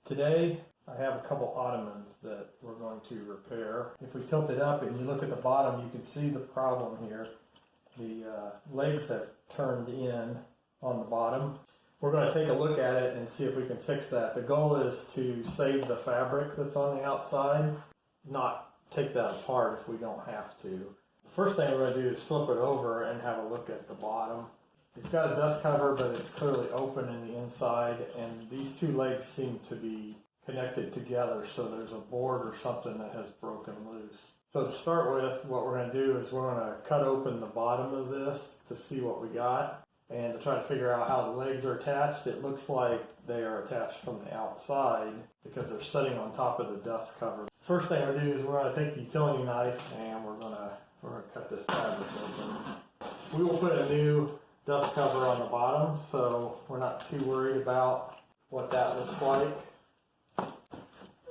Today, I have a couple ottomans that we're going to repair. If we tilt it up and you look at the bottom, you can see the problem here. The legs have turned in on the bottom. We're going to take a look at it and see if we can fix that. The goal is to save the fabric that's on the outside, not take that apart if we don't have to. The first thing we're going to do is flip it over and have a look at the bottom. It's got a dust cover, but it's clearly open in the inside, and these two legs seem to be connected together, so there's a board or something that has broken loose. So to start with, what we're going to do is we're going to cut open the bottom of this to see what we got, and to try to figure out how the legs are attached. It looks like they are attached from the outside because they're sitting on top of the dust cover. First thing we're going to do is we're going to take the utility knife and we're going to cut this fabric open. We will put a new dust cover on the bottom, so we're not too worried about what that looks like.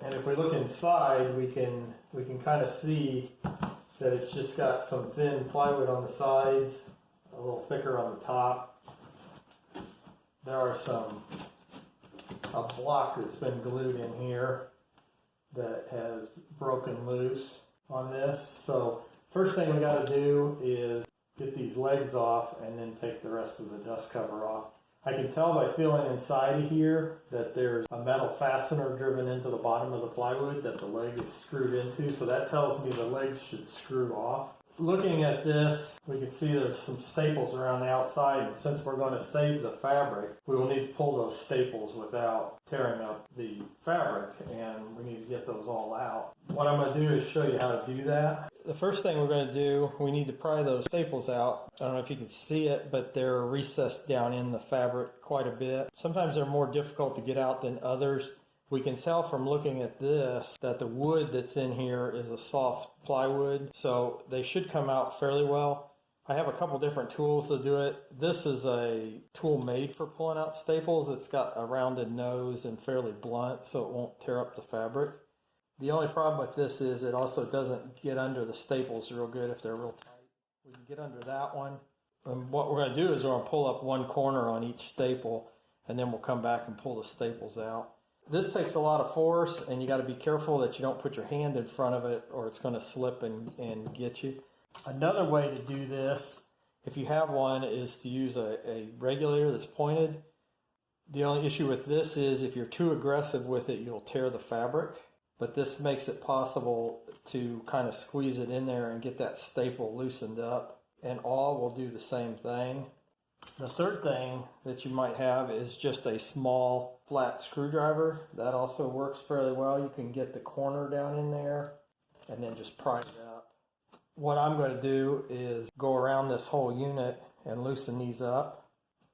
And if we look inside, we can kind of see that it's just got some thin plywood on the sides, a little thicker on the top. There are a block that's been glued in here that has broken loose on this. So first thing we got to do is get these legs off and then take the rest of the dust cover off. I can tell by feeling inside of here that there's a metal fastener driven into the bottom of the plywood that the leg is screwed into, so that tells me the legs should screw off. Looking at this, we can see there's some staples around the outside, and since we're going to save the fabric, we will need to pull those staples without tearing up the fabric, and we need to get those all out. What I'm going to do is show you how to do that. The first thing we're going to do, we need to pry those staples out. I don't know if you can see it, but they're recessed down in the fabric quite a bit. Sometimes they're more difficult to get out than others. We can tell from looking at this that the wood that's in here is a soft plywood, so they should come out fairly well. I have a couple different tools to do it. This is a tool made for pulling out staples. It's got a rounded nose and fairly blunt, so it won't tear up the fabric. The only problem with this is it also doesn't get under the staples real good if they're real tight. We can get under that one. And what we're going to do is we're going to pull up one corner on each staple, and then we'll come back and pull the staples out. This takes a lot of force, and you got to be careful that you don't put your hand in front of it or it's going to slip and get you. Another way to do this, if you have one, is to use a regulator that's pointed. The only issue with this is if you're too aggressive with it, you'll tear the fabric. But this makes it possible to kind of squeeze it in there and get that staple loosened up. And all will do the same thing. The third thing that you might have is just a small flat screwdriver. That also works fairly well. You can get the corner down in there and then just pry it up. What I'm going to do is go around this whole unit and loosen these up.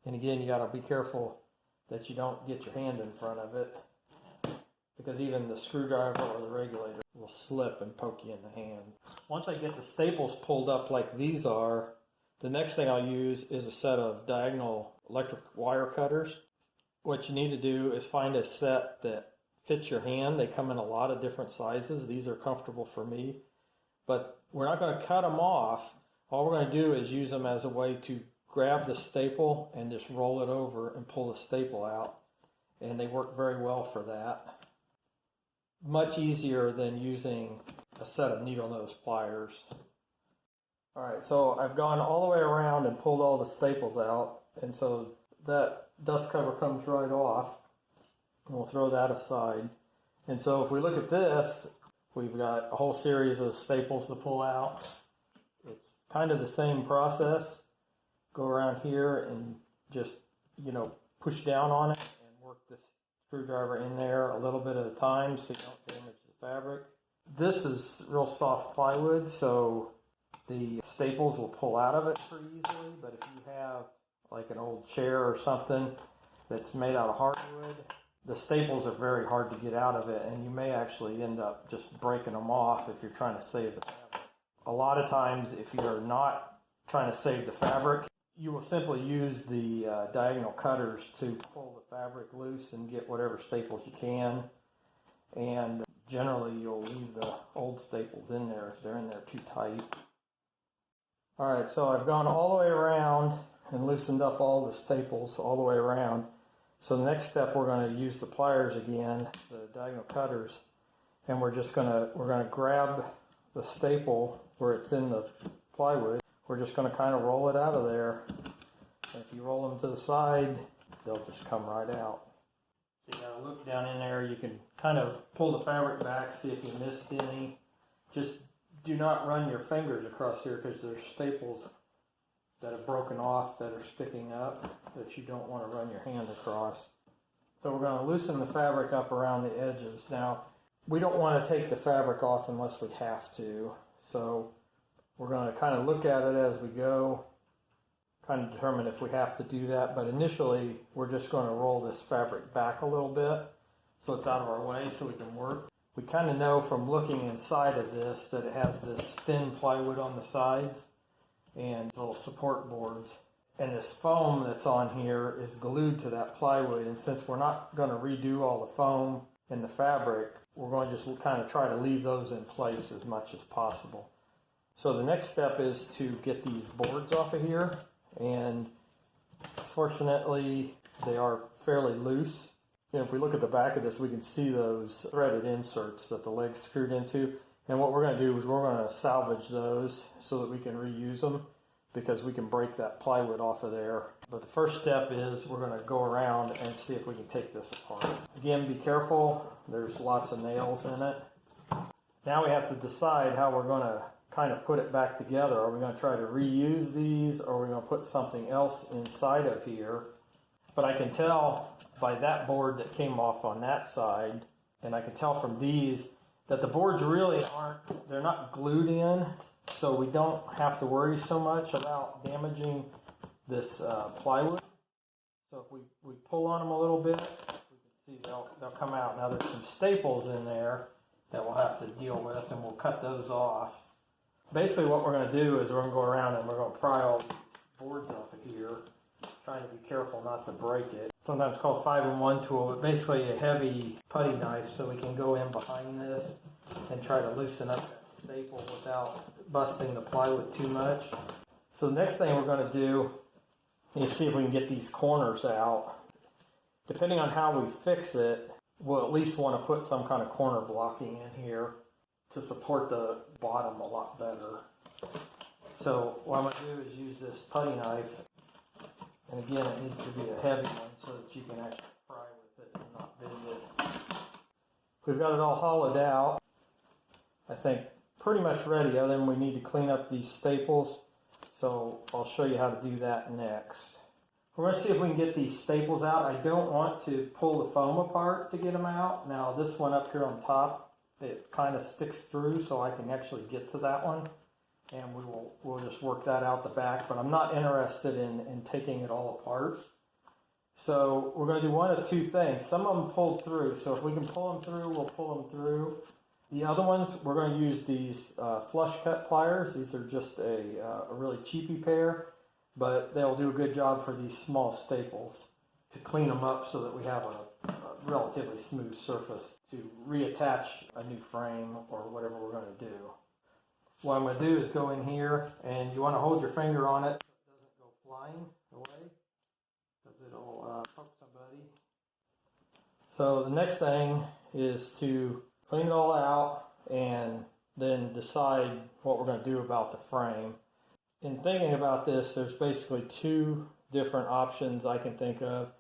And again, you got to be careful that you don't get your hand in front of it, because even the screwdriver or the regulator will slip and poke you in the hand. Once I get the staples pulled up like these are, the next thing I'll use is a set of diagonal electric wire cutters. What you need to do is find a set that fits your hand. They come in a lot of different sizes. These are comfortable for me. But we're not going to cut them off. All we're going to do is use them as a way to grab the staple and just roll it over and pull the staple out. And they work very well for that. Much easier than using a set of needle nose pliers. Alright, so I've gone all the way around and pulled all the staples out, and so that dust cover comes right off, and we'll throw that aside. And so if we look at this, we've got a whole series of staples to pull out. It's kind of the same process. Go around here and just, push down on it and work this screwdriver in there a little bit at a time so you don't damage the fabric. This is real soft plywood, so the staples will pull out of it pretty easily, but if you have like an old chair or something that's made out of hardwood, the staples are very hard to get out of it, and you may actually end up just breaking them off if you're trying to save the fabric. A lot of times, if you're not trying to save the fabric, you will simply use the diagonal cutters to pull the fabric loose and get whatever staples you can, and generally you'll leave the old staples in there if they're in there too tight. Alright, so I've gone all the way around and loosened up all the staples all the way around. So the next step, we're going to use the pliers again, the diagonal cutters, and we're going to grab the staple where it's in the plywood. We're just going to kind of roll it out of there. And if you roll them to the side, they'll just come right out. So you got to look down in there. You can kind of pull the fabric back, see if you missed any. Just do not run your fingers across here because there's staples that have broken off that are sticking up that you don't want to run your hand across. So we're going to loosen the fabric up around the edges. Now, we don't want to take the fabric off unless we have to. So we're going to kind of look at it as we go, kind of determine if we have to do that. But initially, we're just going to roll this fabric back a little bit so it's out of our way so we can work. We kind of know from looking inside of this that it has this thin plywood on the sides and little support boards. And this foam that's on here is glued to that plywood. And since we're not going to redo all the foam and the fabric, we're going to just kind of try to leave those in place as much as possible. So the next step is to get these boards off of here. And fortunately, they are fairly loose. And if we look at the back of this, we can see those threaded inserts that the legs screwed into. And what we're going to do is we're going to salvage those so that we can reuse them because we can break that plywood off of there. But the first step is we're going to go around and see if we can take this apart. Again, be careful. There's lots of nails in it. Now we have to decide how we're going to kind of put it back together. Are we going to try to reuse these or are we going to put something else inside of here? But I can tell by that board that came off on that side, and I can tell from these that the boards really they're not glued in, so we don't have to worry so much about damaging this plywood. So if we pull on them a little bit, we can see they'll come out. Now there's some staples in there that we'll have to deal with, and we'll cut those off. Basically what we're going to do is we're going to go around and we're going to pry all these boards off of here, trying to be careful not to break it. Sometimes called 5-in-1 tool, but basically a heavy putty knife so we can go in behind this and try to loosen up that staple without busting the plywood too much. So the next thing we're going to do is see if we can get these corners out. Depending on how we fix it, we'll at least want to put some kind of corner blocking in here to support the bottom a lot better. So what I'm going to do is use this putty knife. And again, it needs to be a heavy one so that you can actually pry with it and not bend it. We've got it all hollowed out. I think pretty much ready, other than we need to clean up these staples. So I'll show you how to do that next. We're going to see if we can get these staples out. I don't want to pull the foam apart to get them out. Now this one up here on top, it kind of sticks through so I can actually get to that one. And we'll just work that out the back, but I'm not interested in taking it all apart. So we're going to do one of two things. Some of them pulled through, so if we can pull them through, we'll pull them through. The other ones, we're going to use these flush cut pliers. These are just a really cheapy pair, but they'll do a good job for these small staples to clean them up so that we have a relatively smooth surface to reattach a new frame or whatever we're going to do. What I'm going to do is go in here, and you want to hold your finger on it so it doesn't go flying away, because it'll poke somebody. So the next thing is to clean it all out and then decide what we're going to do about the frame. In thinking about this, there's basically two different options I can think of.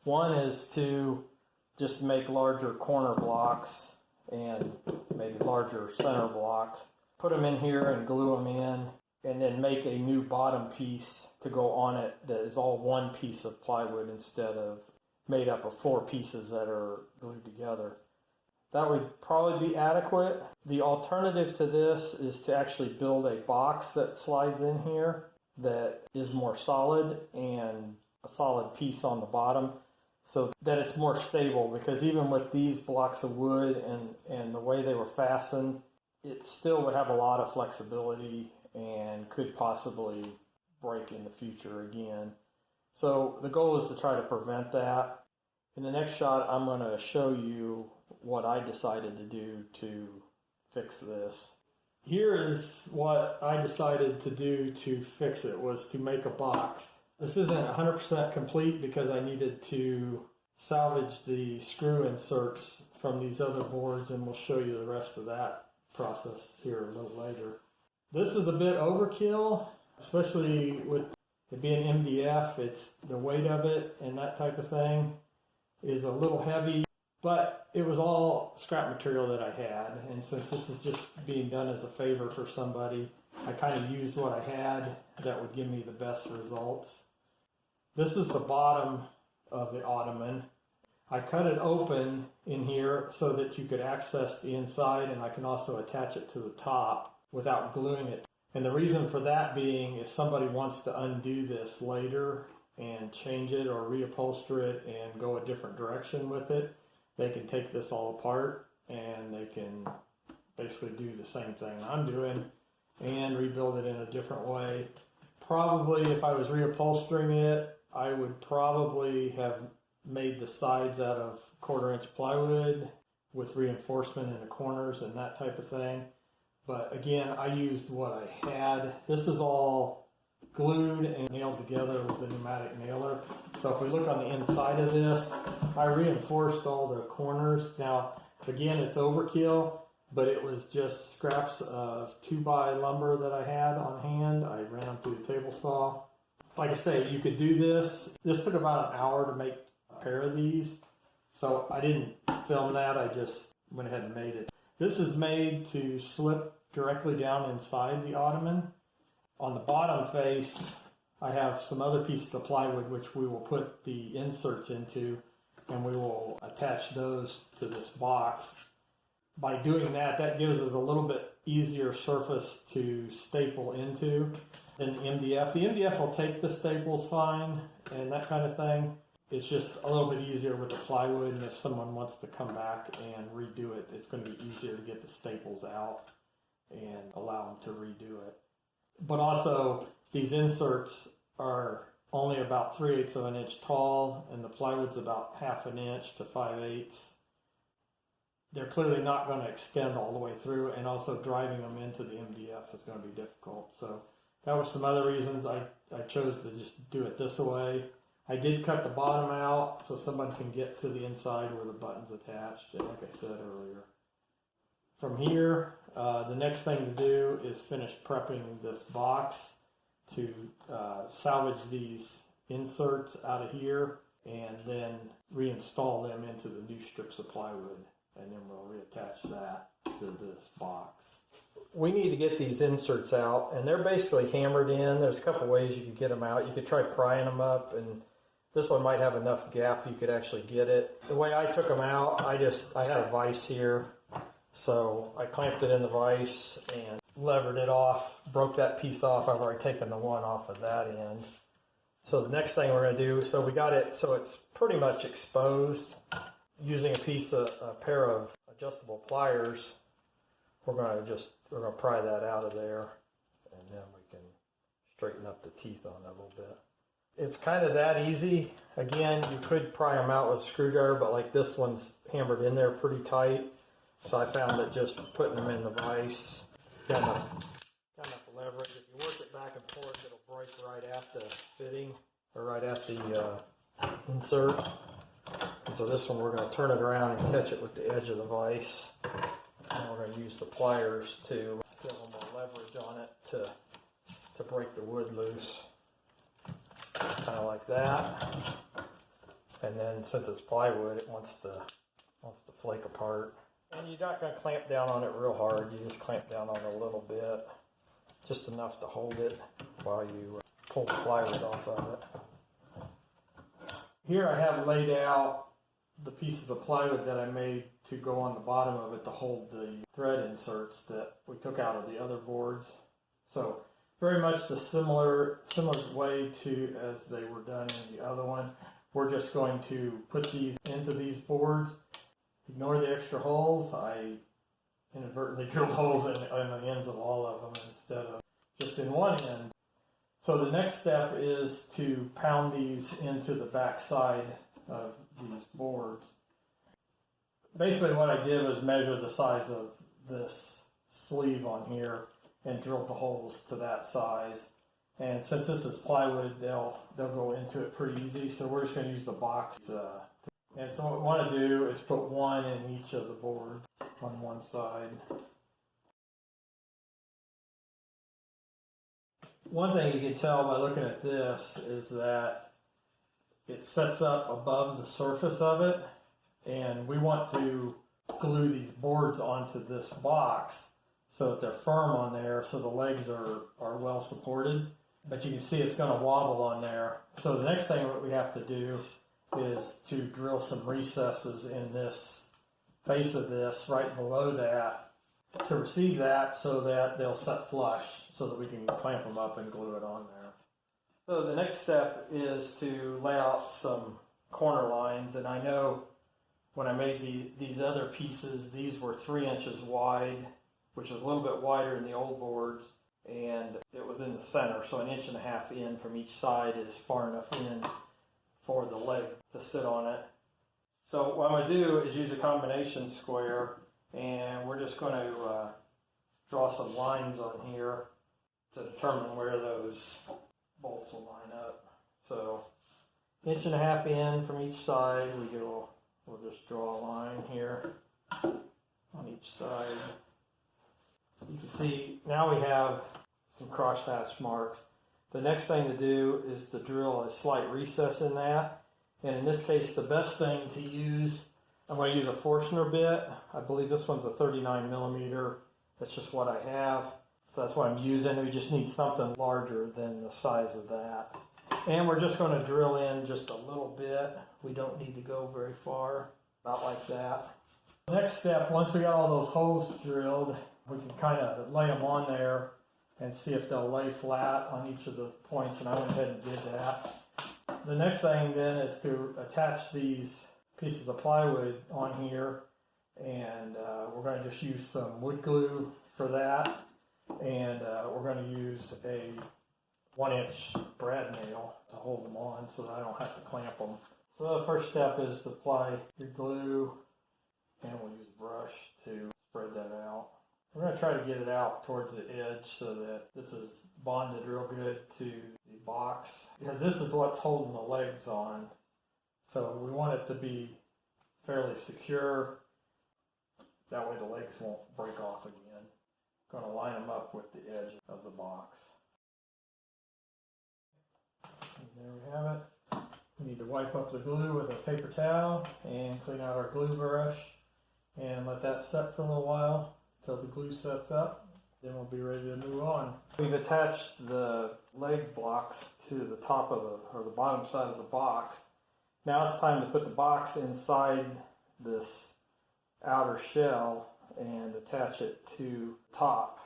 One is to just make larger corner blocks and maybe larger center blocks. Put them in here and glue them in, and then make a new bottom piece to go on it that is all one piece of plywood instead of made up of 4 pieces that are glued together. That would probably be adequate. The alternative to this is to actually build a box that slides in here that is more solid and a solid piece on the bottom so that it's more stable, because even with these blocks of wood and the way they were fastened, it still would have a lot of flexibility and could possibly break in the future again. So the goal is to try to prevent that. In the next shot, I'm going to show you what I decided to do to fix this. Here is what I decided to do to fix it, was to make a box. This isn't 100% complete because I needed to salvage the screw inserts from these other boards, and we'll show you the rest of that process here a little later. This is a bit overkill, especially with it being MDF. It's the weight of it and that type of thing is a little heavy, but it was all scrap material that I had, and since this is just being done as a favor for somebody, I kind of used what I had that would give me the best results. This is the bottom of the ottoman. I cut it open in here so that you could access the inside, and I can also attach it to the top without gluing it. And the reason for that being, if somebody wants to undo this later and change it or reupholster it and go a different direction with it, they can take this all apart and they can basically do the same thing I'm doing and rebuild it in a different way. Probably if I was reupholstering it, I would probably have made the sides out of 1/4 inch plywood with reinforcement in the corners and that type of thing. But again, I used what I had. This is all glued and nailed together with a pneumatic nailer. So if we look on the inside of this, I reinforced all the corners. Now, again, it's overkill, but it was just scraps of 2x lumber that I had on hand. I ran them through the table saw. Like I say, you could do this. This took about an hour to make a pair of these. So I didn't film that, I just went ahead and made it. This is made to slip directly down inside the ottoman. On the bottom face, I have some other pieces of plywood which we will put the inserts into, and we will attach those to this box. By doing that, that gives us a little bit easier surface to staple into than the MDF. The MDF will take the staples fine and that kind of thing. It's just a little bit easier with the plywood, and if someone wants to come back and redo it, it's going to be easier to get the staples out and allow them to redo it. But also, these inserts are only about 3/8 of an inch tall, and the plywood's about 1/2 inch to 5/8. They're clearly not going to extend all the way through, and also driving them into the MDF is going to be difficult. So that was some other reasons I chose to just do it this way. I did cut the bottom out so somebody can get to the inside where the button's attached, and like I said earlier. From here, the next thing to do is finish prepping this box to salvage these inserts out of here and then reinstall them into the new strips of plywood, and then we'll reattach that to this box. We need to get these inserts out, and they're basically hammered in. There's a couple ways you could get them out. You could try prying them up, and this one might have enough gap you could actually get it. The way I took them out, I had a vise here. So I clamped it in the vise and levered it off, broke that piece off. I've already taken the one off of that end. So the next thing we're going to do, so we got it so it's pretty much exposed. Using a pair of adjustable pliers, we're going to pry that out of there, and then we can straighten up the teeth on it a little bit. It's kind of that easy. Again, you could pry them out with a screwdriver, but like this one's hammered in there pretty tight. So I found that just putting them in the vise, got enough leverage. If you work it back and forth, it'll break right at the fitting, or right at the insert. And so this one, we're going to turn it around and catch it with the edge of the vise. And we're going to use the pliers to get a little more leverage on it to break the wood loose. Kind of like that. And then since it's plywood, it wants to flake apart. And you're not going to clamp down on it real hard. You just clamp down on it a little bit, just enough to hold it while you pull the plywood off of it. Here I have laid out the pieces of plywood that I made to go on the bottom of it to hold the thread inserts that we took out of the other boards. So very much the similar way to as they were done in the other one. We're just going to put these into these boards. Ignore the extra holes. I inadvertently drilled holes in the ends of all of them instead of just in one end. So the next step is to pound these into the back side of these boards. Basically what I did was measure the size of this sleeve on here and drilled the holes to that size. And since this is plywood, they'll go into it pretty easy. So we're just going to use the box And so what we want to do is put one in each of the boards on one side. One thing you can tell by looking at this is that it sets up above the surface of it, and we want to glue these boards onto this box so that they're firm on there, so the legs are well supported. But you can see it's going to wobble on there. So the next thing that we have to do is to drill some recesses in this face of this right below that to receive that, so that they'll set flush so that we can clamp them up and glue it on there. So the next step is to lay out some corner lines, and I know when I made these other pieces, these were 3 inches wide, which is a little bit wider than the old boards, and it was in the center, so 1.5 inches in from each side is far enough in for the leg to sit on it. So what I'm going to do is use a combination square, and we're just going to draw some lines on here to determine where those bolts will line up. So 1.5 inches in from each side, we'll just draw a line here on each side. You can see now we have some crosshatch marks. The next thing to do is to drill a slight recess in that. And in this case, the best thing to use, I'm going to use a Forstner bit. I believe this one's a 39 millimeter. That's just what I have. So that's what I'm using. We just need something larger than the size of that. And we're just going to drill in just a little bit. We don't need to go very far, about like that. Next step, once we got all those holes drilled, we can kind of lay them on there and see if they'll lay flat on each of the points, and I went ahead and did that. The next thing then is to attach these pieces of plywood on here, and we're going to just use some wood glue for that, and we're going to use a 1-inch brad nail to hold them on so that I don't have to clamp them. So the first step is to apply your glue, and we'll use a brush to spread that out. We're going to try to get it out towards the edge so that this is bonded real good to the box, because this is what's holding the legs on. So we want it to be fairly secure. That way the legs won't break off again. Going to line them up with the edge of the box. And there we have it. We need to wipe up the glue with a paper towel and clean out our glue brush and let that set for a little while until the glue sets up. Then we'll be ready to move on. We've attached the leg blocks to the top of the bottom side of the box. Now it's time to put the box inside this outer shell and attach it to the top.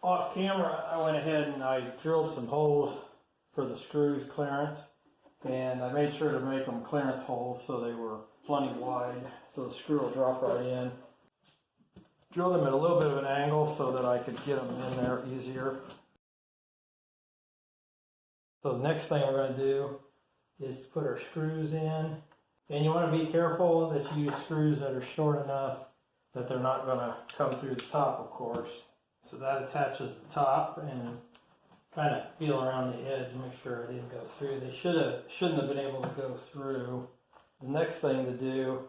Off camera, I went ahead and I drilled some holes for the screws clearance, and I made sure to make them clearance holes so they were plenty wide so the screw will drop right in. Drill them at a little bit of an angle so that I could get them in there easier. So the next thing we're going to do is to put our screws in. And you want to be careful that you use screws that are short enough that they're not going to come through the top, of course. So that attaches the top, and kind of feel around the edge and make sure it didn't go through. They shouldn't have been able to go through. The next thing to do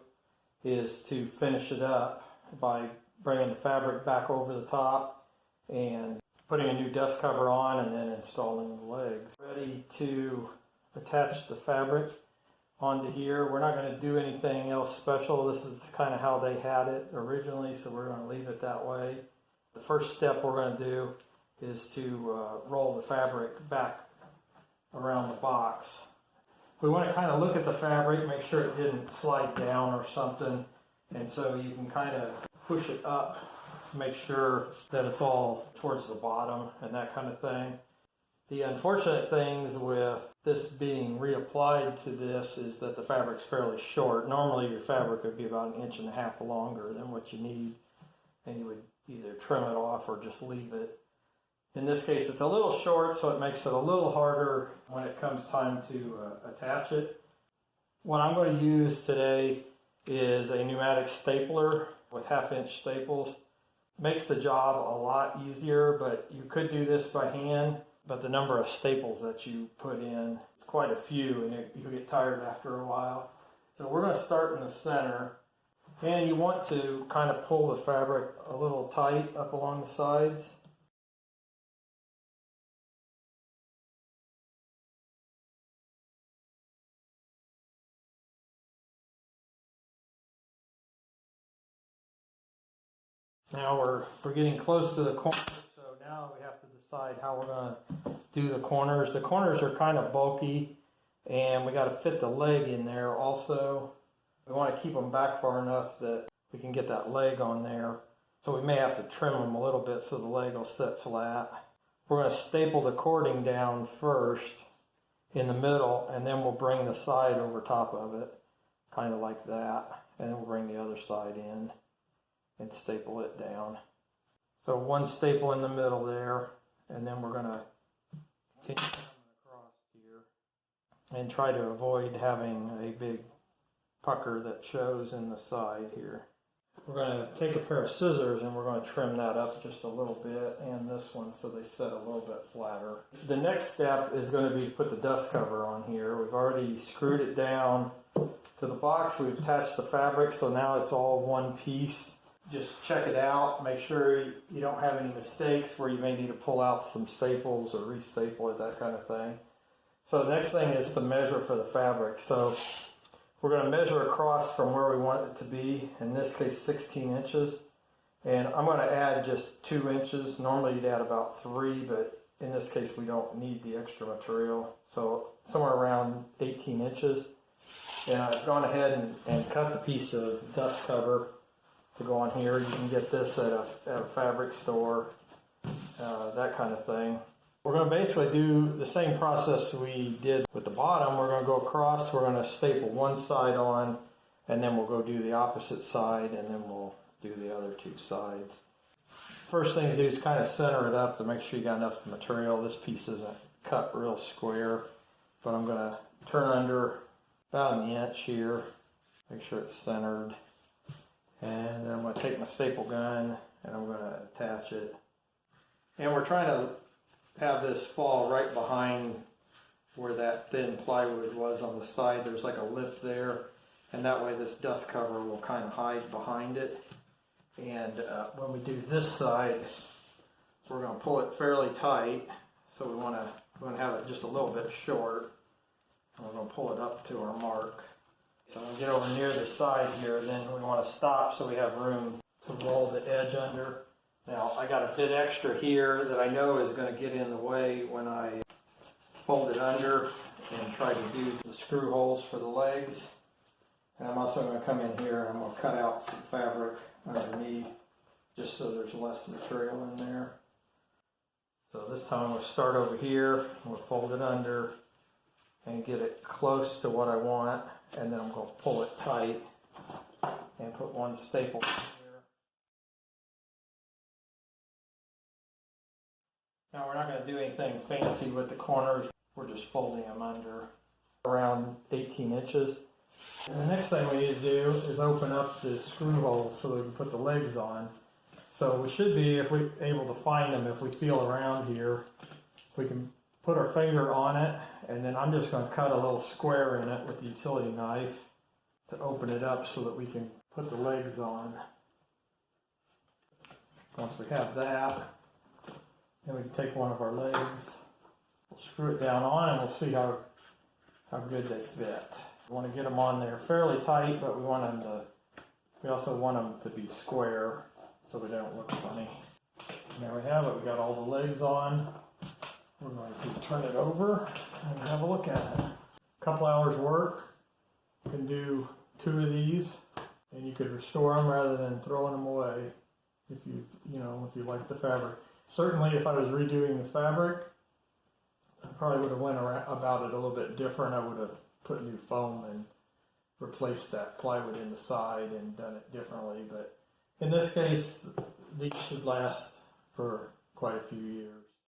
is to finish it up by bringing the fabric back over the top and putting a new dust cover on, and then installing the legs. Ready to attach the fabric onto here. We're not going to do anything else special. This is kind of how they had it originally, so we're going to leave it that way. The first step we're going to do is to roll the fabric back around the box. We want to kind of look at the fabric, make sure it didn't slide down or something, and so you can kind of push it up, make sure that it's all towards the bottom and that kind of thing. The unfortunate things with this being reapplied to this is that the fabric's fairly short. Normally your fabric would be about 1.5 inches longer than what you need, and you would either trim it off or just leave it. In this case it's a little short, so it makes it a little harder when it comes time to attach it. What I'm going to use today is a pneumatic stapler with 1/2-inch staples. Makes the job a lot easier, but you could do this by hand, but the number of staples that you put in, it's quite a few, and you get tired after a while. So we're going to start in the center, and you want to kind of pull the fabric a little tight up along the sides. Now we're getting close to the corner, so now we have to decide how we're going to do the corners. The corners are kind of bulky, and we got to fit the leg in there also. We want to keep them back far enough that we can get that leg on there. So we may have to trim them a little bit so the leg will sit flat. We're going to staple the cording down first in the middle, and then we'll bring the side over top of it, kind of like that. And then we'll bring the other side in and staple it down. So one staple in the middle there, and then we're going to continue coming across here and try to avoid having a big pucker that shows in the side here. We're going to take a pair of scissors and we're going to trim that up just a little bit, and this one, so they set a little bit flatter. The next step is going to be to put the dust cover on here. We've already screwed it down to the box. We've attached the fabric, so now it's all one piece. Just check it out, make sure you don't have any mistakes where you may need to pull out some staples or re-staple it, that kind of thing. So the next thing is to measure for the fabric. So we're going to measure across from where we want it to be, in this case 16 inches. And I'm going to add just 2 inches. Normally you'd add about 3, but in this case we don't need the extra material. So somewhere around 18 inches. And I've gone ahead and cut the piece of dust cover to go on here. You can get this at a fabric store, that kind of thing. We're going to basically do the same process we did with the bottom. We're going to go across, we're going to staple one side on, and then we'll go do the opposite side, and then we'll do the other 2 sides. First thing to do is kind of center it up to make sure you got enough material. This piece isn't cut real square, but I'm going to turn under about 1 inch here, make sure it's centered. And then I'm going to take my staple gun and I'm going to attach it. And we're trying to have this fall right behind where that thin plywood was on the side. There's like a lip there, and that way this dust cover will kind of hide behind it. And when we do this side, we're going to pull it fairly tight. So we're going to have it just a little bit short. And we're going to pull it up to our mark. So when we get over near the side here, then we want to stop so we have room to roll the edge under. Now I got a bit extra here that I know is going to get in the way when I fold it under and try to do the screw holes for the legs. And I'm also going to come in here and I'm going to cut out some fabric underneath just so there's less material in there. So this time we'll start over here, we'll fold it under and get it close to what I want, and then I'm going to pull it tight and put one staple in here. Now we're not going to do anything fancy with the corners, we're just folding them under around 18 inches. And the next thing we need to do is open up the screw holes so that we can put the legs on. So we should be, if we're able to find them, if we feel around here, we can put our finger on it, and then I'm just going to cut a little square in it with the utility knife to open it up so that we can put the legs on. Once we have that, then we can take one of our legs, we'll screw it down on, and we'll see how good they fit. We want to get them on there fairly tight, but we also want them to be square so they don't look funny. There we have it, we got all the legs on. We're going to turn it over and have a look at it. A couple hours work, you can do 2 of these, and you could restore them rather than throwing them away if you like the fabric. Certainly if I was redoing the fabric, I probably would have went about it a little bit different. I would have put new foam and replaced that plywood in the side and done it differently, but in this case these should last for quite a few years.